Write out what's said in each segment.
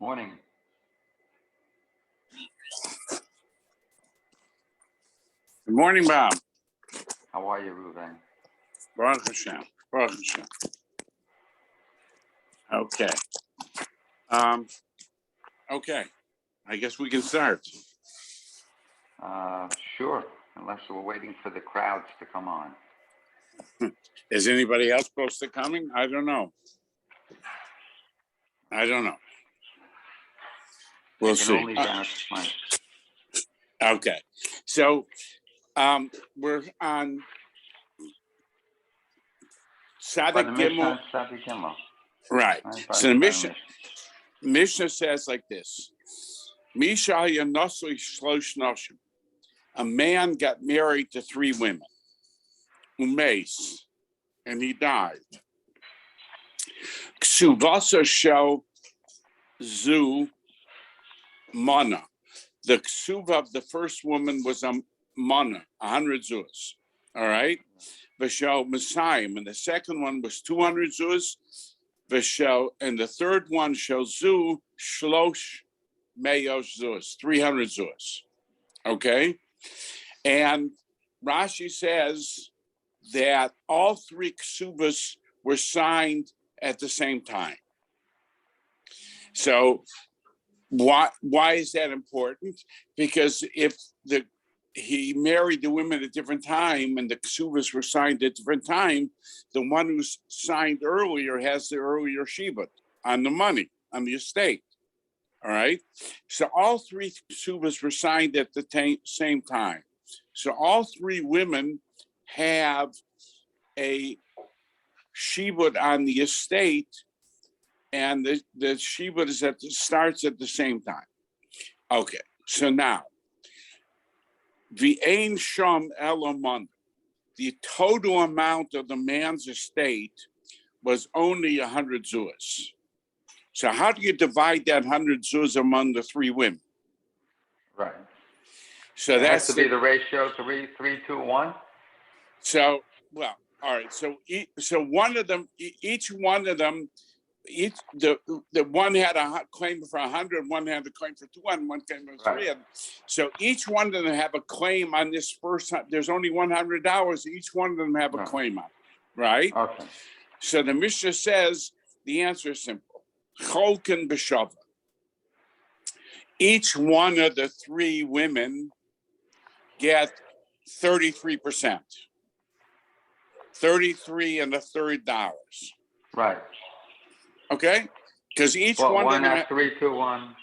Morning. Good morning, Bob. How are you, Ruben? Baruch Hashem. Baruch Hashem. Okay. Okay. I guess we can start. Sure, unless we're waiting for the crowds to come on. Is anybody else close to coming? I don't know. We'll see. Only fine. Okay. So we're on Sadik Gimel. Sadik Gimel. Right. So the Mishnah says like this. Misha Yanosli Shlosh Noshim. A man got married to 3 women. Umeis. And he died. Ksuvasa shel zu mana. The ksuva of the first woman was a mana, 100 zuz. All right. V'shel Messiah, and the second one was 200 zuz. V'shel, and the third one shel zu shlosh meyos zuz, 300 zuz. Okay. And Rashi says that all 3 ksuvas were signed at the same time. So why is that important? Because if he married the women at a different time and the ksuvas were signed at a different time, the one who's signed earlier has the earlier shibud on the money, on the estate. All right. So all 3 ksuvas were signed at the same time. So all 3 women have a shibud on the estate, and the shibud is starts at the same time. Okay, so now the ein sham elamon, the total amount of the man's estate was only 100 zuz. So how do you divide that 100 zuz among the 3 women? Right. So it that's has to be the ratio 3-2-1. So well, all right. So one of them, each one of them. The one had a claim for 100, one had a claim for 200, one claim for 300. So each one of them have a claim on this first. There's only $100. Each one of them have a claim on it, right? Okay. So the Mishnah says the answer is simple: Cholken b'shava. Each one of the 3 women get 33%, $33 and a third dollars. Right. Okay, because each one of them has 3-2-1.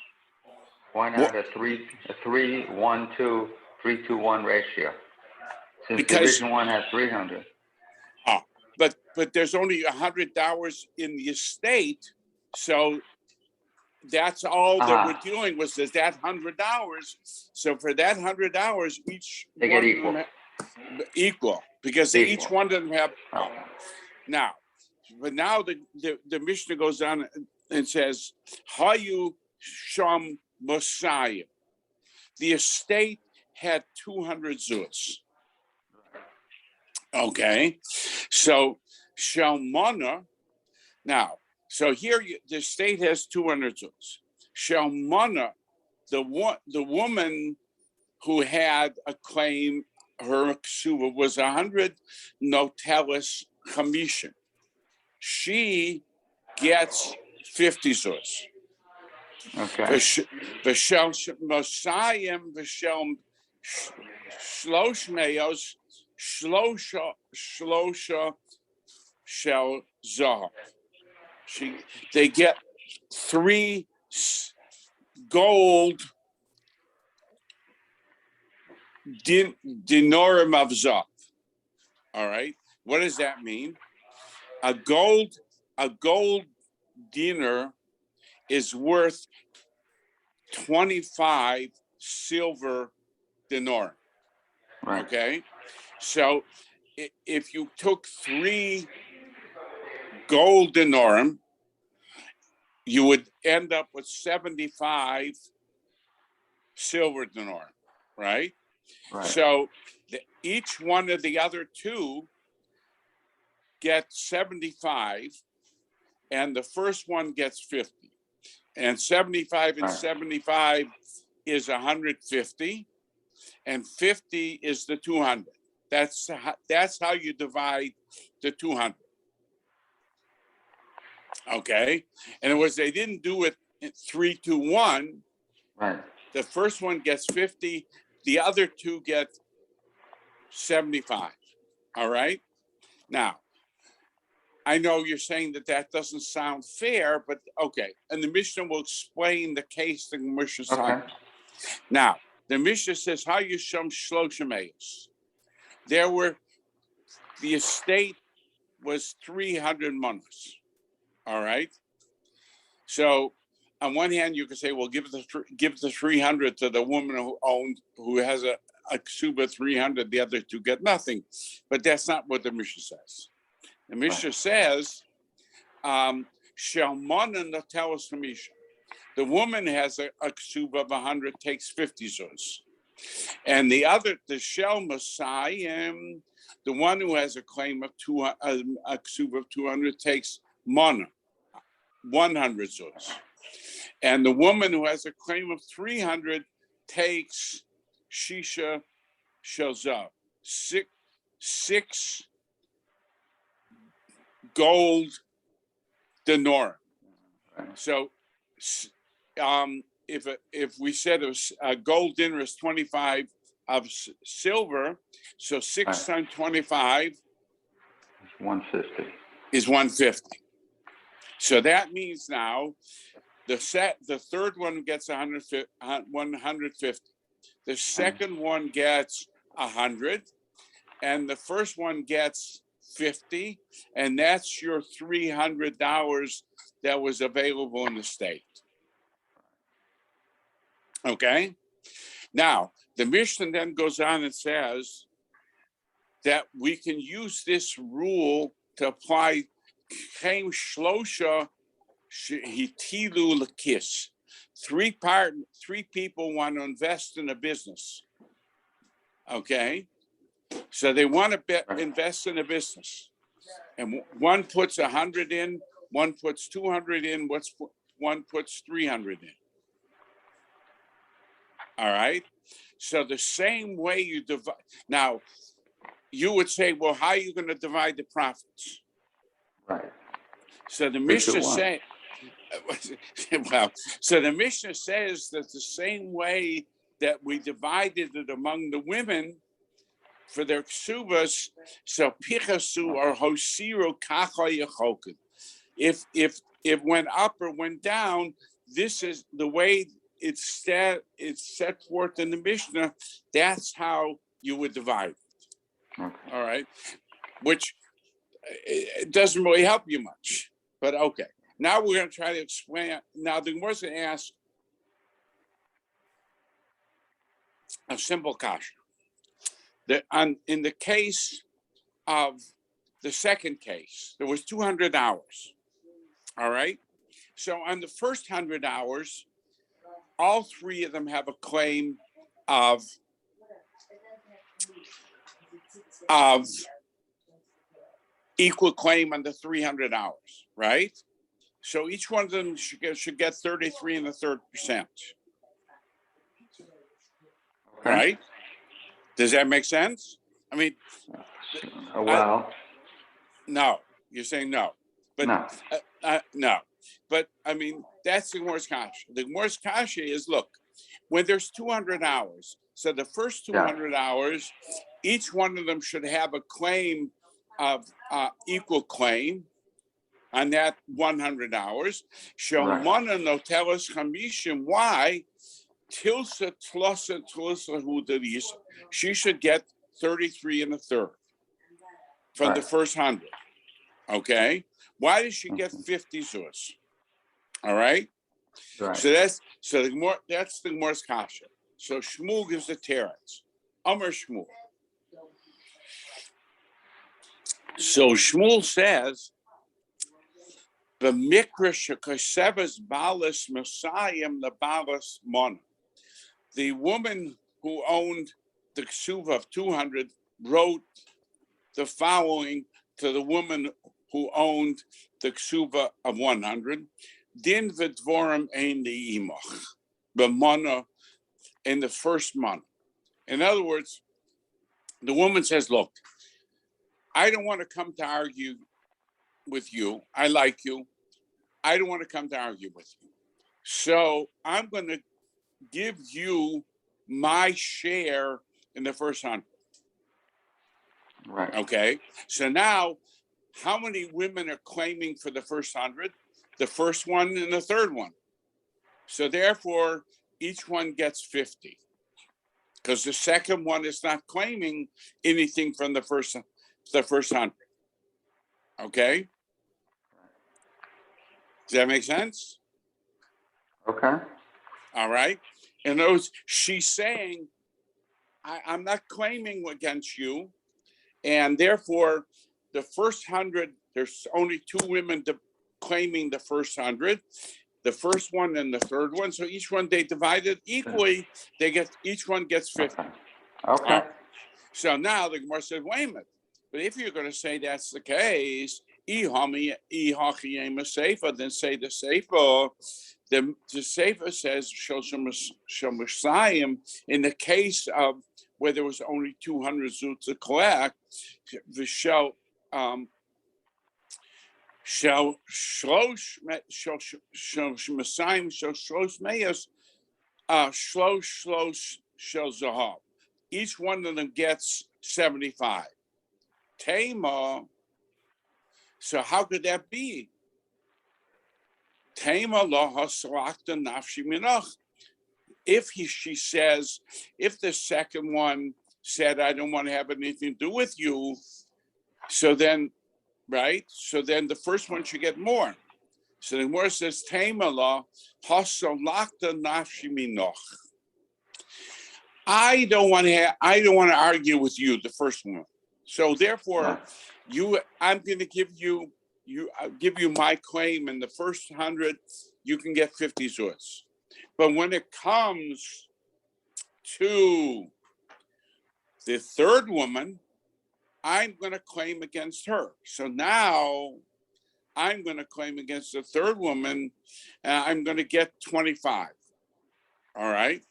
One had a 3-1-2, 3-2-1 ratio. Since because, Division 1 has 300. Oh, but there's only $100 in the estate, so that's all that we're dealing with is that $100. So for that $100, each they get equal. Equal because each one of them have. Now. But now the Mishnah goes on and says, Hayu Sham Messiah. The estate had 200 zuz. Okay. So Shalmana, now, so here the estate has 200 zuz. Shalmana, the woman who had a claim, her ksuva was 100 notelis commission. She gets 50 zuz. Okay. V'shel Mosayim v'shel shlosh meyos shlosha shel zah. They get 3 gold dinorim of zah. All right. What does that mean? A gold dinar is worth 25 silver dinar. Right. Okay, so if you took 3 gold dinarim, you would end up with 75 silver dinar, right? Right. So each one of the other 2 get 75, and the first one gets 50. And 75 and Right. 75 is 150, and 50 is the 200. That's how you divide the 200. Okay, and it was they didn't do it in 3, 2, 1. Right. The first one gets 50, the other two get 75. All right. Now, I know you're saying that doesn't sound fair, but okay. And the Mishnah will explain the case the Mishnah Okay. cited. Now, the Mishnah says, "How you shum shloshim." There were the estate was 300 manas. All right. So, on one hand, you could say, "Well, give the 300 to the woman who has a ksuba 300. The other two get nothing." But that's not what the Mishnah says. The Mishnah says, "Shalmana natelos hamisha." The woman has a ksuba of 100, takes 50 zuz, and the shel masayim, the one who has a claim of a ksuba of 200, takes mana, 100 zuz, and the woman who has a claim of 300 takes shisha shelzav, six gold dinar. So, if we said a gold dinar is 25 of silver, so 6 times 25 It's 150. is 150. So that means now the third one gets 150. The second one gets 100, and the first one gets 50, and that's your $300 that was available in the state. Okay. Now, the Mishnah then goes on and says that we can use this rule to apply Chem Shlosha Hitilu Lakis. Three people want to invest in a business. Okay. So they want to invest in a business. And one puts 100 in, one puts 200 in, one puts 300 in. All right. So the same way you divide. Now, you would say, well, how are you going to divide the profits? Right. So the Mishnah says, so the Mishnah says that the same way that we divided it among the women for their ksubas, so pichasu or hosiru kacha yechokin. If it went up or went down, this is the way it's set forth in the Mishnah. That's how you would divide it. Okay. All right, which it doesn't really help you much, but okay. Now we're going to try to explain. Now the Gemara going to ask a simple question. In the case of the second case, there was 200 hours. All right. So on the first 100 hours, all three of them have a claim of equal claim on the 300 hours, right? So each one of them should get 33 1/3%. Okay. Right? Does that make sense? I mean, Well, no, you're saying no, but no. no, but I mean that's the Gemara's kasha. The Gemara's kasha is, look, when there's 200 hours, so the first 200 hours, each one of them should have a claim of equal claim on that 100 hours. Shalmana notelas chamishim. Why? Tilsa tlosa tlosa hudaris. She should get 33 1/3 from the first 100. Okay. Why does she get 50 zuz? All right. Right. So that's the Gemara's kasha. So Shmuel gives the teretz. Amar Shmuel. So Shmuel says, the mikra shekasevas balas Messiah the balas mon. The woman who owned the ksuva of 200 wrote the following to the woman who owned the ksuva of 100. din v'dvorim ein li'imach, b'mana, in the first month. In other words, the woman says, look, I don't want to come to argue with you. I like you. I don't want to come to argue with you. So I'm going to give you my share in the first 100. Right. Okay. So now, how many women are claiming for the first 100? The first one and the third one. So therefore, each one gets 50. Because the second one is not claiming anything from the first 100. Okay? Does that make sense? Okay. All right. In other words, she's saying, I'm not claiming against you. And therefore, the first 100, there's only 2 women claiming the first 100, the first one and the third one. So each one, they divided equally. Each one gets 50. Okay. So now the Gemara said, wait a minute. But if you're going to say that's the case, then say the Seifa. The Seifa says, in the case of where there was only 200 zut to collect, shall shlosh meyas shlosh shel zahav. Each one of them gets 75. Tema. So how could that be? Tema lo hasalakta nafshi minach. She says, if the second one said, I don't want to have anything to do with you, so then, right? So then the first one should get more. So the Gemara says, Tema lo hasalakta nafshi minach. I don't want to argue with you, the first one. So therefore, I'm going to give you my claim in the first 100. You can get 50 zuts. But when it comes to the third woman, I'm going to claim against her. So now I'm going to claim against the third woman, and I'm going to get 25. All right.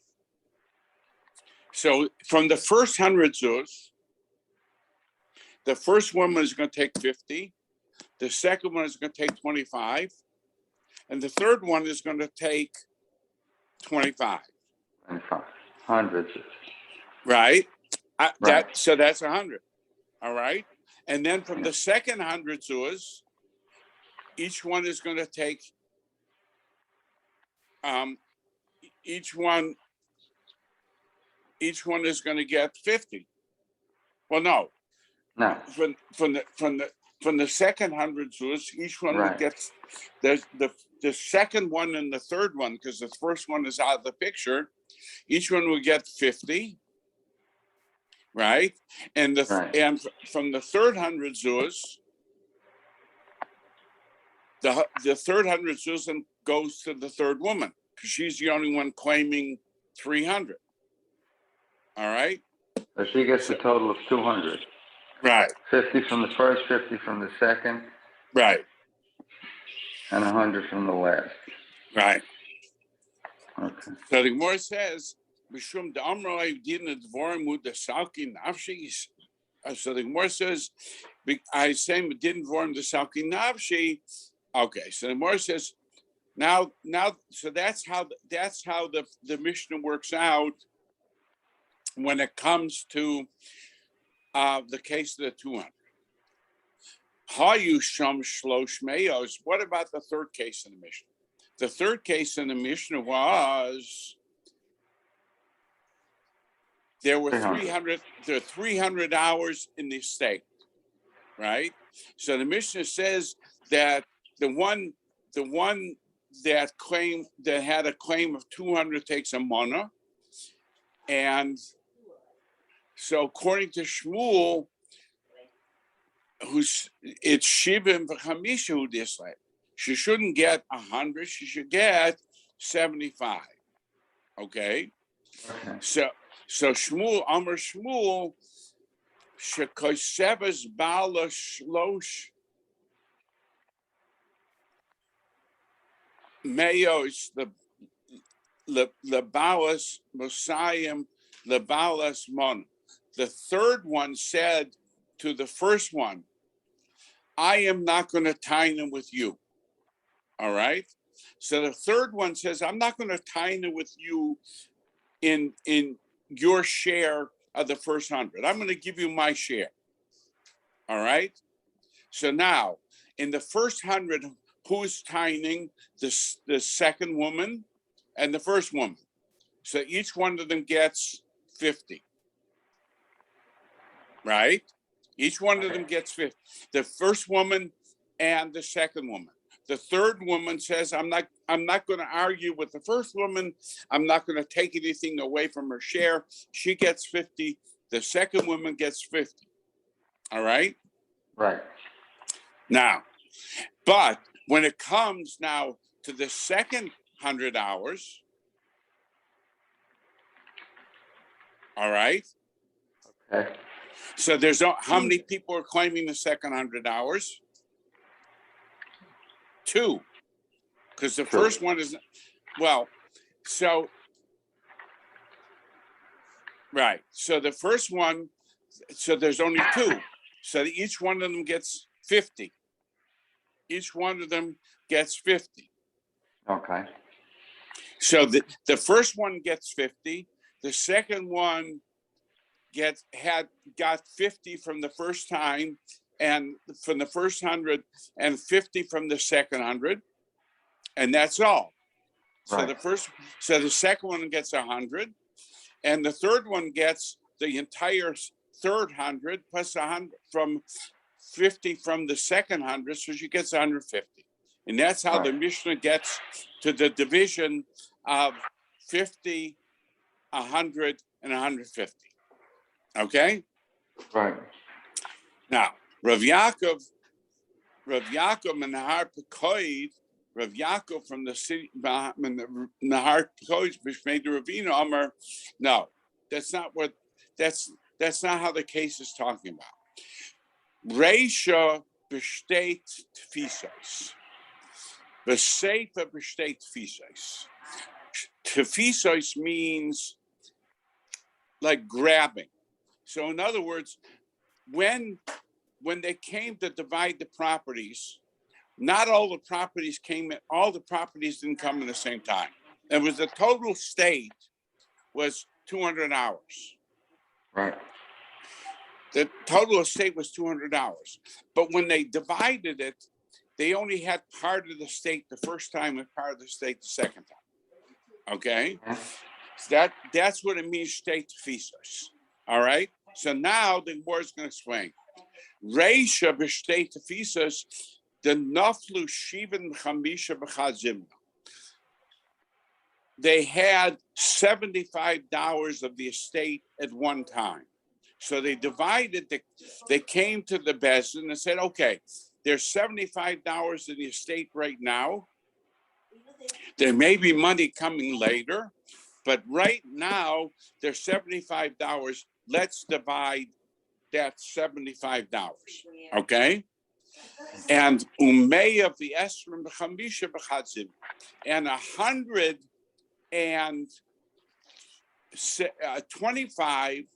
So from the first 100 zuz, the first woman is going to take 50. The second one is going to take 25. And the third one is going to take 25. 100. Right? So that's 100. All right? And then from the second 100 zuz, each one is going to take, each one is going to get 50. Well, no. From the second 100 zuz, each one will get the second one and the third one, because the first one is out of the picture. Each one will get 50, right? And and from the third 100 zuz, the third 100 zuz goes to the third woman, because she's the only one claiming 300. All right. So she gets a total of 200. Right. 50 from the first, 50 from the second. Right. And 100 from the last. Right. Okay. So the Gemara says, "Mishum da'amroi didn't dvorim with the salki nafshi." So the Gemara says, "I say didn't dvorim the salki nafshi." Okay. So the Gemara says, now. So that's how the Mishnah works out when it comes to the case of the 200. Hayusham shlosh meyos. What about the third case in the Mishnah? The third case in the Mishnah was there were 300 hours in the estate, right? So the Mishnah says that the one that had a claim of 200 takes a mana, and so according to Shmuel, it's Shivim v'chamisha who dislike. She shouldn't get 100. She should get 75. Okay. So Shmuel, Amar Shmuel, shekosevas bala shlosh. Mayos, the Lebalas Mosayim, Lebalas Mon. The third one said to the first one, I am not going to tie them with you. All right. So the third one says, I'm not going to tie them with you in your share of the first 100. I'm going to give you my share. All right. So now in the first 100, who's tying the second woman and the first woman? So each one of them gets 50. Right? Each one of them gets 50. The first woman and the second woman. The third woman says, I'm not going to argue with the first woman. I'm not going to take anything away from her share. She gets 50. The second woman gets 50. All right? Right. Now, but when it comes now to the second 100 hours, all right? Okay. So there's how many people are claiming the second 100 hours? 2, because the first one is, well, so, right. So the first one, so there's only 2. So each one of them gets 50. Each one of them gets 50. Okay. So the first one gets 50. The second one got 50 from the first time, and from the first 100, and 50 from the second 100, and that's all. So Right. the second one gets 100, and the third one gets the entire third 100 plus 100 from 50 from the second 100, so she gets 150, and that's how the Mishnah gets to the division of 50, 100, and 150. Okay. Right. Now, Rav Yaakov Menahar Pekoid, Rav Yaakov from the city Menahar Pekoid, which made the Ravina Amar. No, that's not how the case is talking about. Reisha b'shteit tfisos, b'seifa b'shteit tfisos. Tfisos means like grabbing. So in other words, when they came to divide the properties, not all the properties didn't come in the same time. It was the total estate was 200 hours. Right. The total estate was 200 hours. But when they divided it, they only had part of the estate the first time and part of the estate the second time. Okay? So that's what it means, state tfisos. All right? So now the word's going to explain. Reisha b'shtei tefisas, the naflu shivan chamisha b'chazimna. They had $75 of the estate at one time. So they divided, they came to the Bezdin and said, okay, there's $75 in the estate right now. There may be money coming later, but right now there's $75. Let's divide that $75. Okay? And umay of the esrim b'chamisha b'chatzim, and 125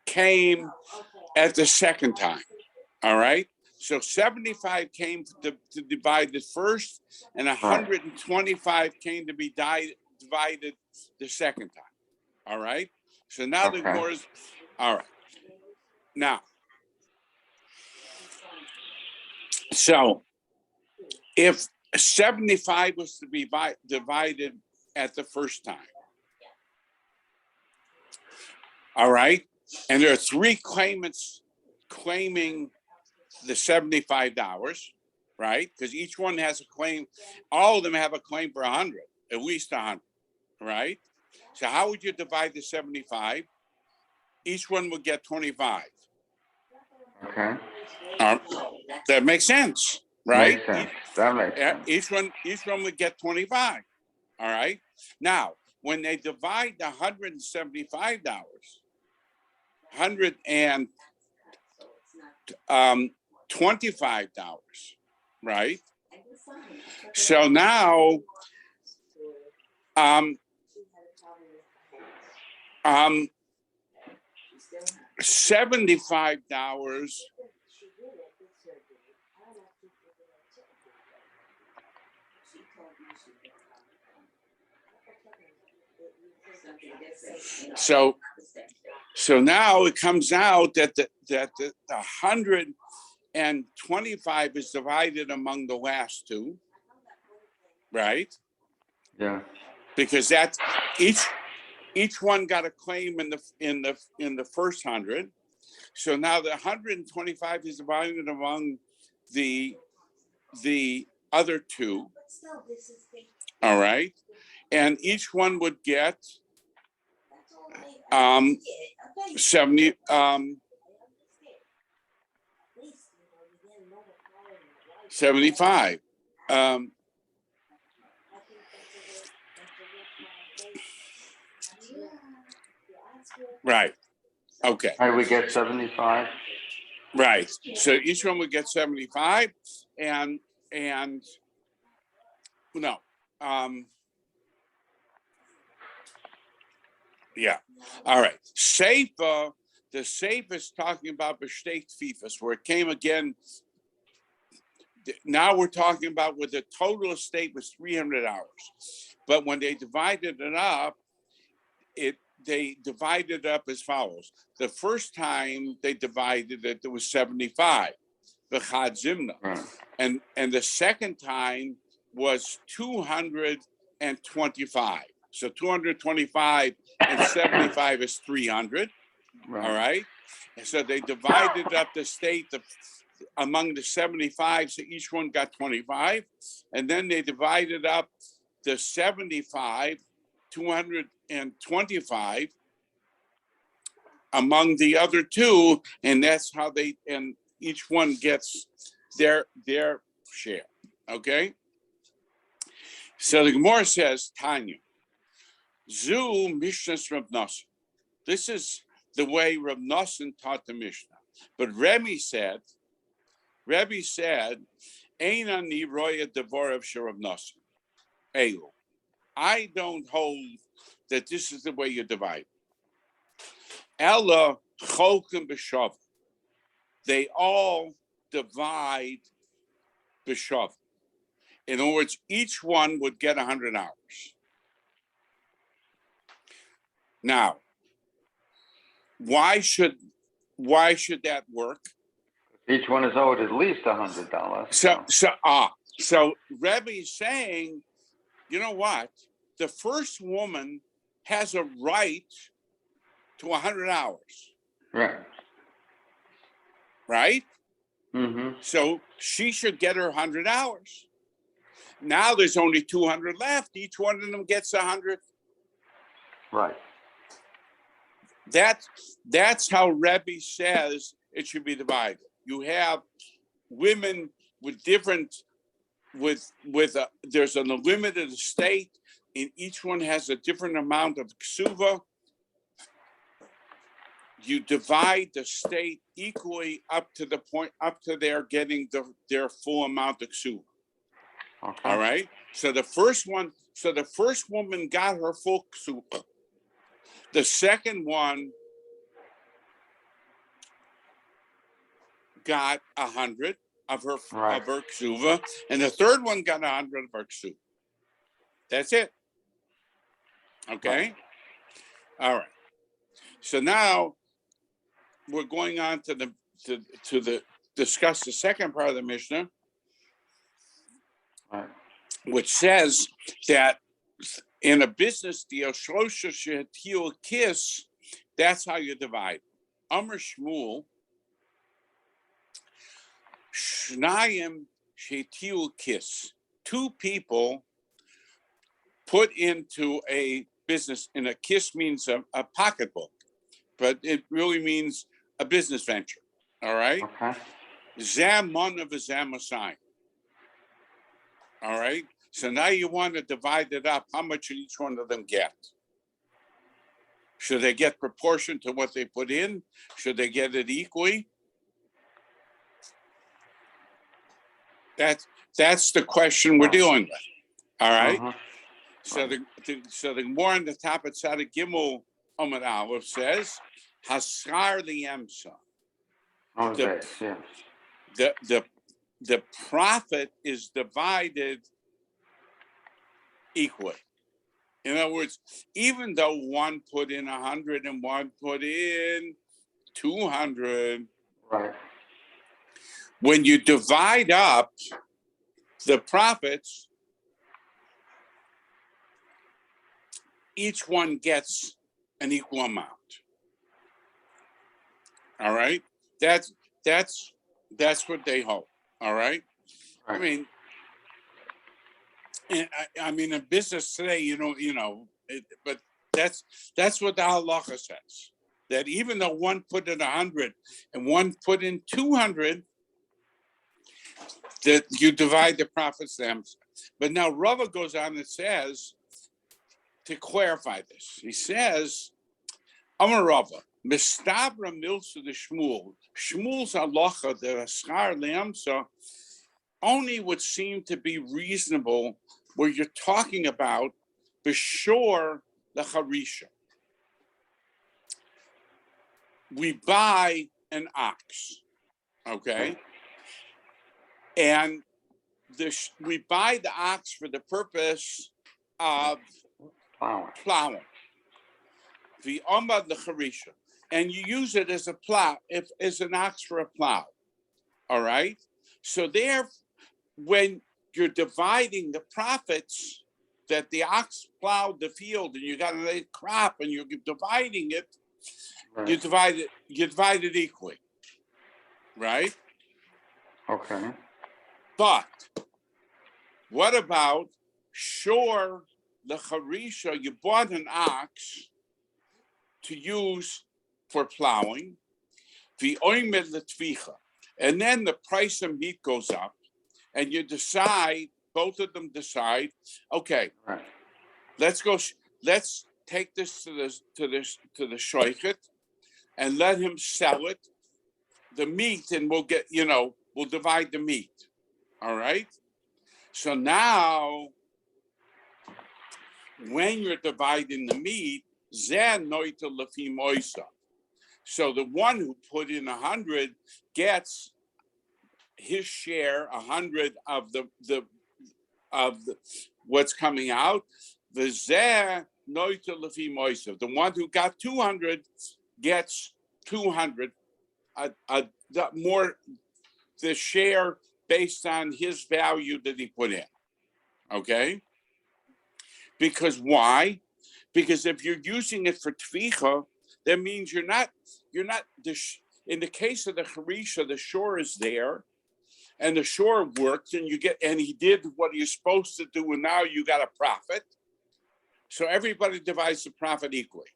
came at the second time. All right. So 75 came to divide the first, and 125 came to be divided the second time. All right. So now the wars. All right. Now, so if 75 was to be divided at the first time, all right, and there are 3 claimants claiming the $75, right? Because each one has a claim. All of them have a claim for 100, at least 100, right? So how would you divide the 75? Each one would get 25. Okay. That makes sense, right? Makes sense. That makes sense. Each one would get 25. All right. Now, when they divide the $175, $125, right? So now, $75. So now it comes out that the 125 is divided among the last two, right? Yeah. Because that's each one got a claim in the first 100. So now the 125 is divided among the other two. All right, and each one would get 70 75. Right. Okay. How do we get 75? Right. So each one would get 75, and no. Yeah. All right. Seifa, the Seifa is talking about Bestate Fifas, where it came again. Now we're talking about where the total estate was $300. But when they divided it up, they divided it up as follows. The first time they divided it, there was 75. The Chad Zimna. Right. And the second time was 225. So 225 and 75 is 300. Right. All right. And so they divided up the state among the 75. So each one got 25. And then they divided up the 75, 225 among the other two. And that's how and each one gets their share. Okay. So the Gemara says, Tanya, Zu Mishnah's Rav Nosson. This is the way Rav Nosson taught the Mishnah. But Rebbe said, Ein ani roya devorav sherav Nosson. Elu. I don't hold that this is the way you divide. Ella cholkim b'shav. They all divide b'shav. In other words, each one would get $100. Now, why should that work? Each one is owed at least $100. So Rebbe is saying, you know what? The first woman has a right to $100. Right. Right? Mm-hmm. So she should get her $100. Now there's only 200 left. Each one of them gets 100. Right. That's how Rebbe says it should be divided. You have women with different, there's an unlimited estate, and each one has a different amount of ksuva. You divide the state equally up to their getting their full amount of ksuva. Okay. All right. So the first woman got her full ksuva. The second one got 100 of her ksuva, and the third one got 100 of her ksuva. That's it. Okay. Right. All right. So now we're going on to discuss the second part of the Mishnah, Right. which says that in a business deal, shlosha she'atil kiss, that's how you divide. Amr Shmuel, Shnayim she'atil kiss. Two people put into a business, and a kiss means a pocketbook, but it really means a business venture. All right. Okay. Zamon of a Zamasai. All right. So now you want to divide it up. How much should each one of them get? Should they get proportion to what they put in? Should they get it equally? That's the question we're dealing with. All right. Uh-huh. So the more on the top of Tzaddik Gimel Amud Aleph says, Haskar liyemsa. Okay, yeah. The profit is divided equally. In other words, even though one put in 100 and one put in 200, Right. when you divide up the profits, each one gets an equal amount. All right, that's what they hold. All right, Right. I mean, and I mean, in business today, but that's what the halacha says. That even though one put in 100 and one put in 200, that you divide the profits them. But now Rava goes on and says, to clarify this, he says, Amar Rava, Mistabra Milsa the Shmuel's halacha, the Askar Leamsa, only would seem to be reasonable where you're talking about beshore the Harisha. We buy an ox, okay? And we buy the ox for the purpose of plowing. The Omad the Harisha. And you use it as a plow, as an ox for a plow. All right? So there, when you're dividing the profits that the ox plowed the field and you got a crop and you're dividing it, right. you divide it equally. Right? Okay. But what about sure the Harisha, you bought an ox to use for plowing, the oimed letvicha, and then the price of meat goes up, and you decide, both of them decide, okay, right. Let's take this to the shoichet and let him sell it, the meat, and we'll get, we'll divide the meat. All right. So now, when you're dividing the meat, zen noita lefi moisa. So the one who put in 100 gets his share, 100 of the what's coming out. The zeh noita lefi moisa. The one who got 200 gets 200, more the share based on his value that he put in. Okay? Because why? Because if you're using it for tvicha, that means you're not in the case of the Harisha, the shore is there and the shore worked and he did what he's supposed to do, and now you got a profit. So everybody divides the profit equally.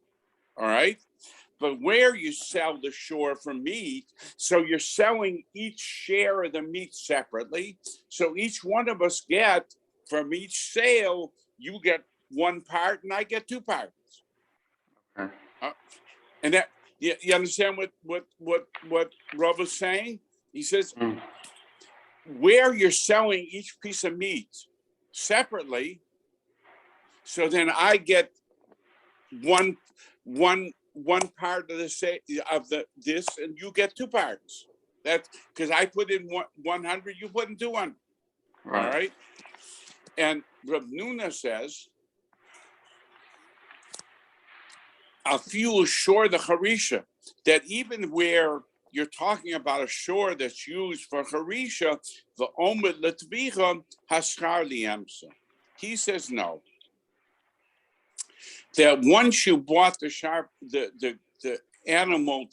All right? But where you sell the shore for meat, so you're selling each share of the meat separately. So each one of us get, from each sale, you get one part and I get two parts. Okay. And that you understand what Rav is saying? He says, where you're selling each piece of meat separately, so then I get one part of this, and you get two parts. That's because I put in 100, you put in 200. Right. All right. And Rav Nuna says, a few shore the Harisha, that even where you're talking about a shore that's used for Harisha, the Omed Letvicha Haskar Liamsa. He says no. That once you bought the animal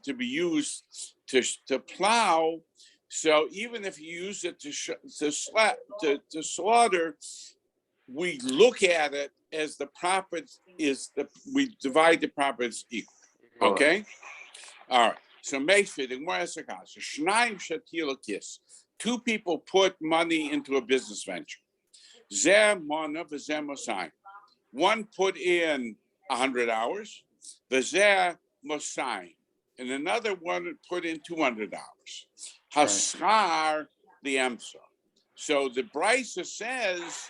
to be used to plow, so even if you use it to slaughter, we look at it as the profit we divide the profits equally. Okay? All right. So two people put money into a business venture. One put in 100 hours, and another one put in 200 hours. Haskar the Emsa. So the Brisa says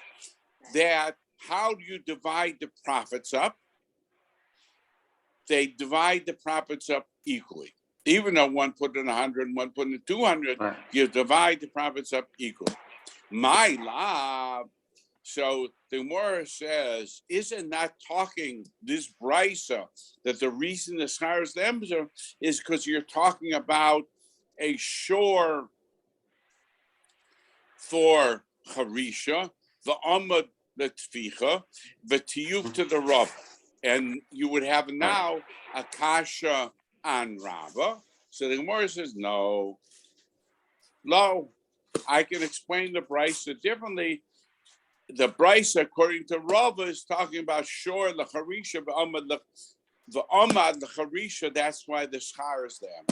that how do you divide the profits up? They divide the profits up equally. Even though one put in 100 and one put in 200, Right. you divide the profits up equally. My love. So the Gemara says, isn't that talking this brisa that the reason the schars them is because you're talking about a shore for Harisha, the Amad the Tficha, the Tiyuk to the Rav. And you would have now a Kasha on Rava. So the Gemara says, no, I can explain the brisa differently. The brisa, according to Rava, is talking about shore, the Harisha, the Amad, the Harisha, that's why the schar is there.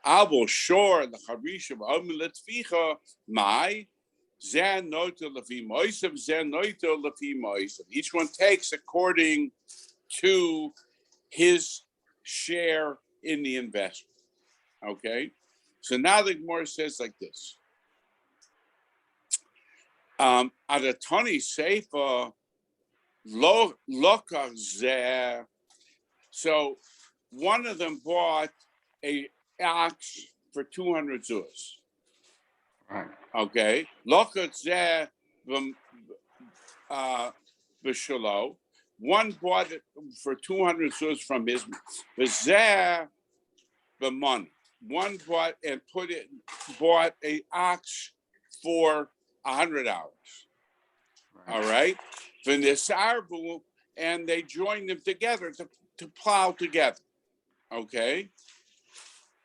Avo shore, the Harisha, the Amad, the Tficha, my, Zan noita lefi moisav, Zan noita lefi moisav. Each one takes according to his share in the investment. Okay? So now the Gemara says like this. Adatoni Seifa Lokach Zeh. So one of them bought a ox for 200 zuz. Right. Okay. Lokach Zeh B'Shalo. One bought it for 200 zuz from his B'Zeh B'Money. One bought and bought a ox for $100. Right. All right. And they joined them together to plow together. Okay.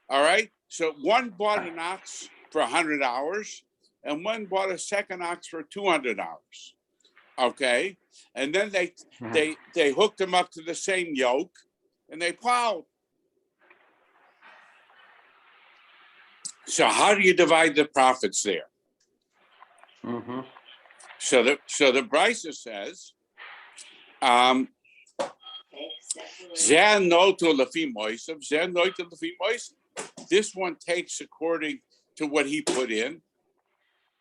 All right. So one bought an ox for $100 and one bought a second ox for $200. Okay. And then they hooked them up to the same yoke and they plowed. So how do you divide the profits there? Mm-hmm. So the Brisa says, this one takes according to what he put in,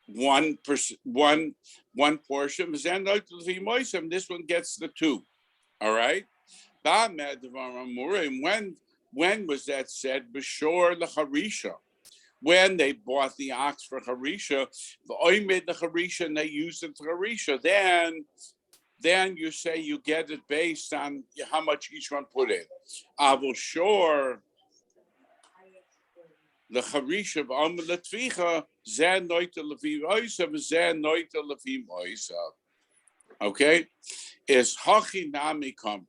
one portion. This one gets the two. All right. When was that said? B'shor l'charisha. When they bought the ox for Harisha, the oimid the Harisha, and they used it for Harisha, then you say you get it based on how much each one put in. Avol shor the Harisha of Amad Latvicha, Zan Noita Lefi Oisav, Zan Noita Lefi Oisav. Okay? Is Hachi Nami Kamr.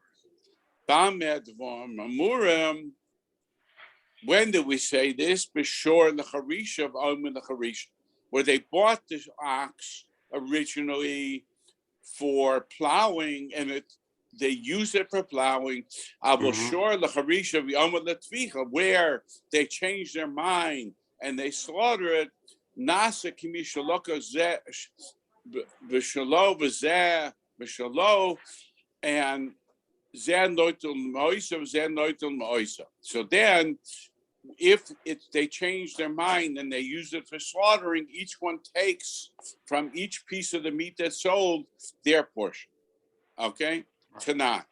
Bamed Vom Amurim. When did we say this? B'shor the Harisha of Alman the Harisha, where they bought this ox originally for plowing, and they use it for plowing. B'shor the Harisha of Alman the Tvicha, where they changed their mind and they slaughter it. Nasa kimishaloka zeh b'shalo v'zeh b'shalo and zeh noitel ma'oisa zeh noitel ma'oisa. So then, if they change their mind and they use it for slaughtering, each one takes from each piece of the meat that's sold their portion. Okay? Tonight.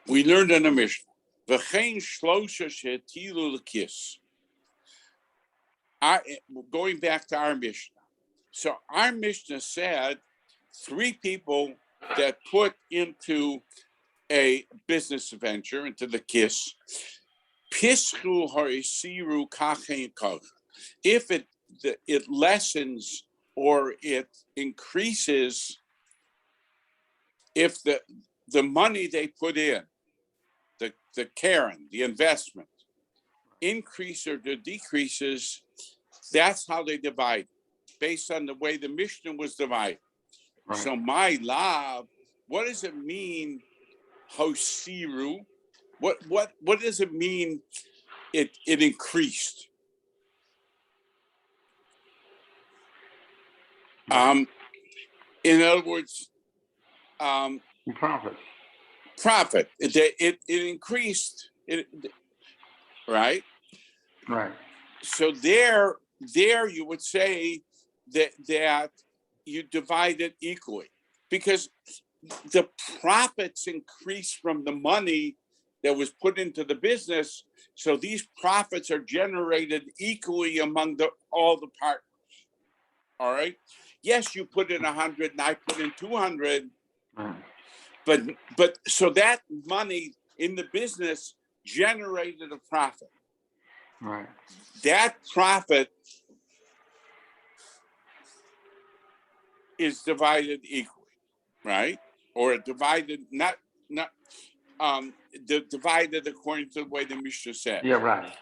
We learned in the Mishnah. V'chein shlosha shetilu l'kis. Going back to our Mishnah. So our Mishnah said 3 people that put into a business venture, into the kiss, Pischu harisiru kachen kach. If it lessens or it increases, if the money they put in, the Karen, the investment, increase or the decreases, that's how they divide, based on the way the Mishnah was divided. Right. So my love, what does it mean, hosiru? What does it mean? It increased. In other words, profit. It increased. Right. Right. So there you would say that you divide it equally, because the profits increase from the money that was put into the business. So these profits are generated equally among all the partners. All right. Yes, you put in 100 and I put in 200, but so that money in the business generated a profit. Right. That profit is divided equally, right? Or divided divided according to the way the Mishnah said. Yeah, right.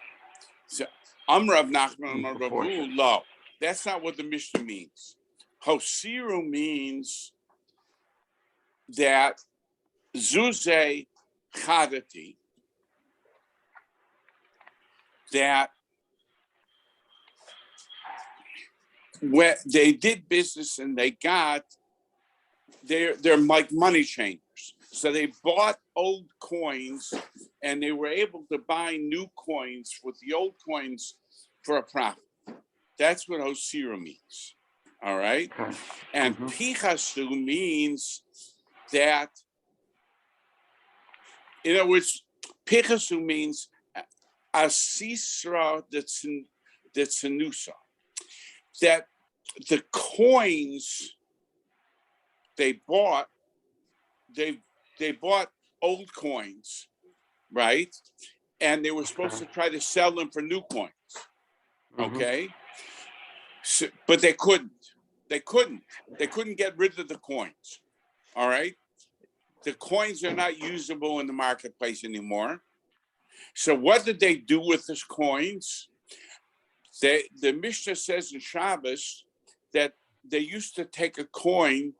So Amrav Nachman Ravu Lo. That's not what the Mishnah means. Hosiru means that Zuze Chadati, that when they did business and they got, they're like money changers. So they bought old coins and they were able to buy new coins with the old coins for a profit. That's what Hosiru means. All right. Okay. And Pichasu means that, in other words, Pichasu means Asisra Tzenusa, that the coins they bought old coins, right? And they were supposed to try to sell them for new coins. Okay. So, but they couldn't get rid of the coins. All right. The coins are not usable in the marketplace anymore. So what did they do with these coins? The Mishnah says in Shabbos that they used to take a coin,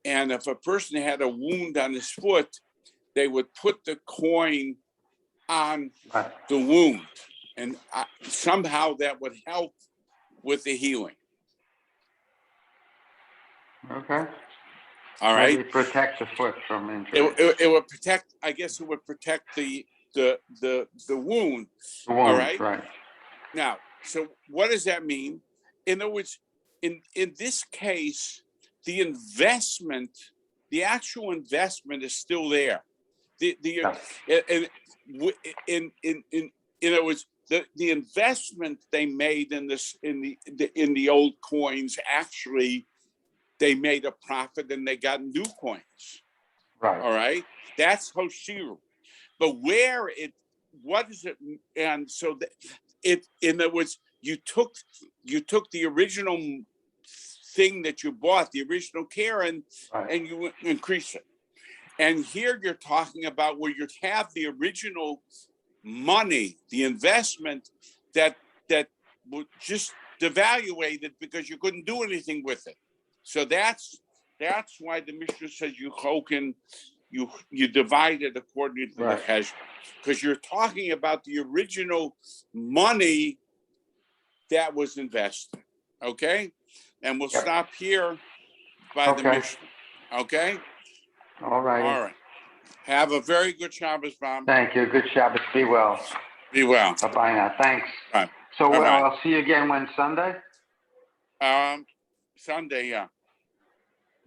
and if a person had a wound on his foot, they would put the coin on the wound, and somehow that would help with the healing. Okay. All right. Maybe protect the foot from injury. It would protect. I guess it would protect the wound. All right. Now, so what does that mean? In other words, in this case, the investment, the actual investment is still there. In other words, the investment they made in the old coins, actually they made a profit and they got new coins. Right. All right. That's Hoshiru. But what is it? And so in other words, you took the original thing that you bought, the original Karen, and you increase it. And here you're talking about where you have the original money, the investment that just devaluated because you couldn't do anything with it. So that's why the Mishnah says you divide it according to the cheshbon, because you're talking about the original money that was invested. Okay, and we'll stop here by the Mishnah. Okay. All right. All right. Have a very good Shabbos, Bob. Thank you. Good Shabbos. Be well. Be well. Bye-bye now. Thanks. Bye. So I'll see you again when Sunday? Sunday, yeah.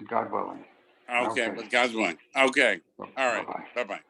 God willing. Okay, but God's willing. Okay. All right. Bye-bye. Bye-bye.